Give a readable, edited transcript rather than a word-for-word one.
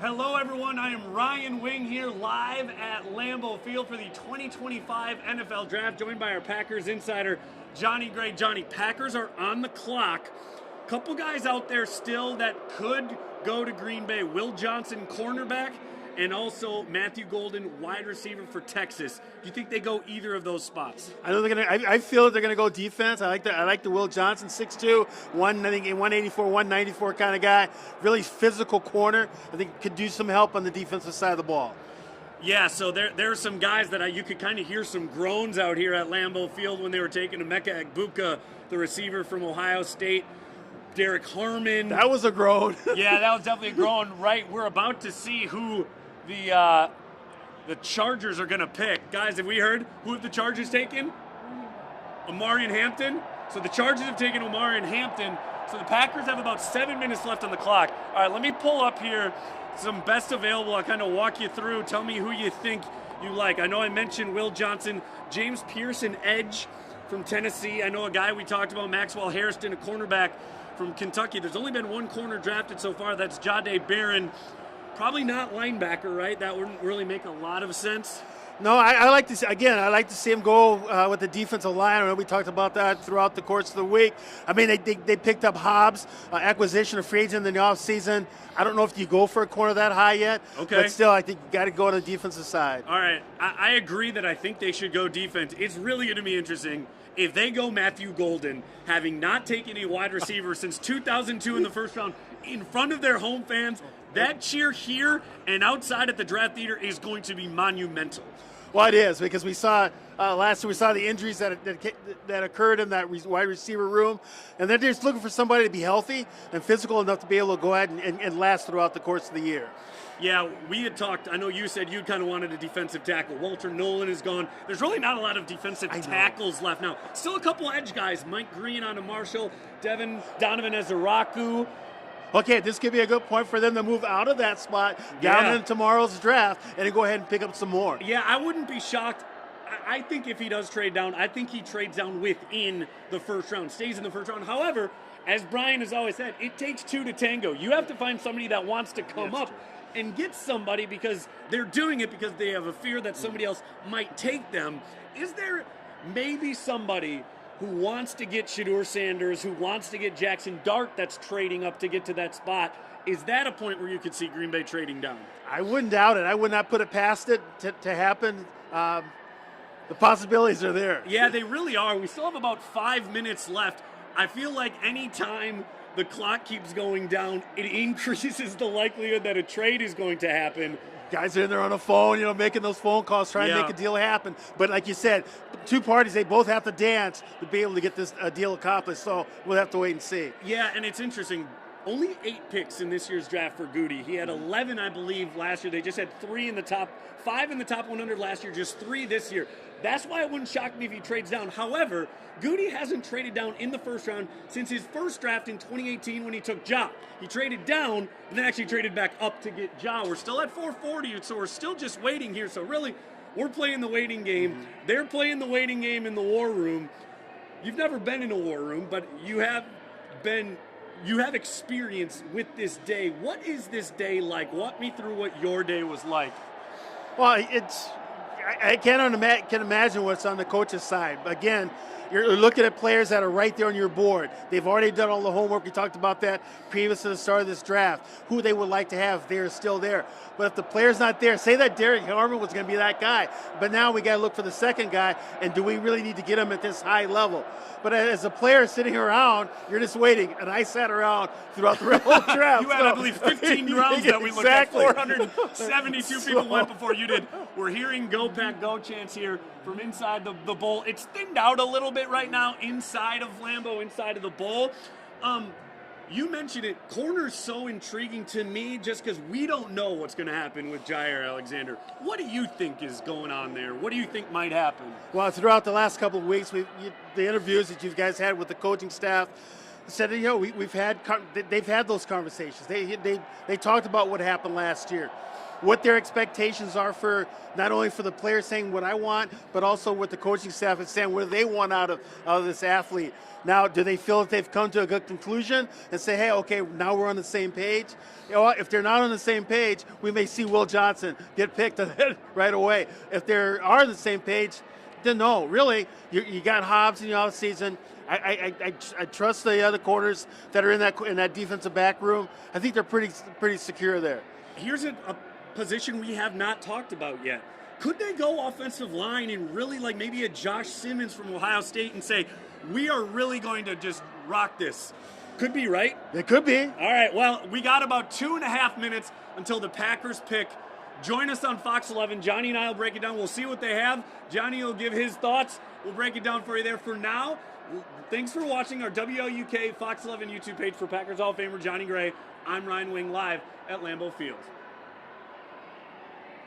Hello everyone, I am Ryan Wing here live at Lambeau Field for the 2025 NFL Draft, joined by our Packers insider, Johnnie Gray. Johnny, Packers are on the clock. Couple guys out there still that could go to Green Bay. Will Johnson, cornerback, and also Matthew Golden, wide receiver for Texas. Do you think they go either of those spots? I know they're gonna. I feel that they're gonna go defense. I like the Will Johnson, 6'2", 184, 194 kind of guy. Really physical corner. I think could do some help on the defensive side of the ball. Yeah, so there are some guys that you could kind of hear some groans out here at Lambeau Field when they were taking Emeka Egbuka, the receiver from Ohio State. Derek Harmon. That was a groan. Yeah, that was definitely a groan. Right, we're about to see who the Chargers are going to pick. Guys, have we heard who have the Chargers taken? Omarion Hampton. So the Chargers have taken Omarion Hampton. So the Packers have about 7 minutes left on the clock. All right, let me pull up here some best available. I'll kind of walk you through. Tell me who you think you like. I know I mentioned Will Johnson. James Pearson, edge from Tennessee. I know a guy we talked about, Maxwell Hairston, a cornerback from Kentucky. There's only been one corner drafted so far. That's Jahdae Barron. Probably not linebacker, right? That wouldn't really make a lot of sense. No, I like to see, again, I like to see him go with the defensive line. I know we talked about that throughout the course of the week. I mean, they picked up Hobbs, acquisition of free agent in the offseason. I don't know if you go for a corner that high yet. Okay. But still, I think you got to go on the defensive side. All right. I agree that I think they should go defense. It's really going to be interesting if they go Matthew Golden, having not taken a wide receiver since 2002 in the first round, in front of their home fans. That cheer here and outside at the draft theater is going to be monumental. Well, it is, because we saw last year, we saw the injuries that occurred in that wide receiver room, and they're just looking for somebody to be healthy and physical enough to be able to go ahead and last throughout the course of the year. Yeah, we had talked, I know you said you kind of wanted a defensive tackle. Walter Nolan is gone. There's really not a lot of defensive tackles left now. Still a couple edge guys. Mike Green on a Marshall, Donovan Ezeraku. Okay, this could be a good point for them to move out of that spot down in tomorrow's draft and then go ahead and pick up some more. Yeah, I wouldn't be shocked. I think if he does trade down, I think he trades down within the first round, stays in the first round. However, as Brian has always said, it takes two to tango. You have to find somebody that wants to come up and get somebody, because they're doing it because they have a fear that somebody else might take them. Is there maybe somebody who wants to get Shedeur Sanders, who wants to get Jackson Dart, that's trading up to get to that spot? Is that a point where you could see Green Bay trading down? I wouldn't doubt it. I would not put it past it to happen. The possibilities are there. Yeah, they really are. We still have about 5 minutes left. I feel like any time the clock keeps going down, it increases the likelihood that a trade is going to happen. Guys are in there on the phone, making those phone calls, trying to make a deal happen. But like you said, two parties, they both have to dance to be able to get this deal accomplished. So we'll have to wait and see. Yeah, and it's interesting. Only 8 picks in this year's draft for Goody. He had 11, I believe, last year. They just had 5 in the top 100 last year, just 3 this year. That's why it wouldn't shock me if he trades down. However, Goody hasn't traded down in the first round since his first draft in 2018 when he took Ja. He traded down and then actually traded back up to get Ja. We're still at 440, so we're still just waiting here. So really, we're playing the waiting game. They're playing the waiting game in the war room. You've never been in a war room, but you have experience with this day. What is this day like? Walk me through what your day was like. Well, I can imagine what's on the coach's side. Again, you're looking at players that are right there on your board. They've already done all the homework. We talked about that previous to the start of this draft, who they would like to have if they're still there. But if the player's not there, say that Derek Harmon was going to be that guy. But now we got to look for the second guy, and do we really need to get him at this high level? But as a player sitting around, you're just waiting. And I sat around throughout the whole draft. You had, I believe, 15 rounds that we looked at. 472 people went before you did. We're hearing Go Pack Go chants here from inside the bowl. It's thinned out a little bit right now inside of Lambeau, inside of the bowl. You mentioned it. Corner's so intriguing to me just because we don't know what's going to happen with Jair Alexander. What do you think is going on there? What do you think might happen? Well, throughout the last couple of weeks, the interviews that you guys had with the coaching staff said, they've had those conversations. They talked about what happened last year. what their expectations are for not only for the players saying what I want, but also what the coaching staff is saying what they want out of this athlete. Now, do they feel that they've come to a good conclusion and say, hey, okay, now we're on the same page? You know what, if they're not on the same page, we may see Will Johnson get picked right away. If they are on the same page, then no, really, you got Hobbs in the offseason. I trust the other corners that are in that defensive back room. I think they're pretty secure there. Here's a position we have not talked about yet. Could they go offensive line and really like maybe a Josh Simmons from Ohio State and say, we are really going to just rock this? Could be, right? It could be. All right, well, we got about 2.5 minutes until the Packers pick. Join us on Fox 11. Johnny and I will break it down. We'll see what they have. Johnny will give his thoughts. We'll break it down for you there. For now, thanks for watching our WLUK Fox 11 YouTube page for Packers Hall of Famer Johnnie Gray. I'm Ryan Wing live at Lambeau Field.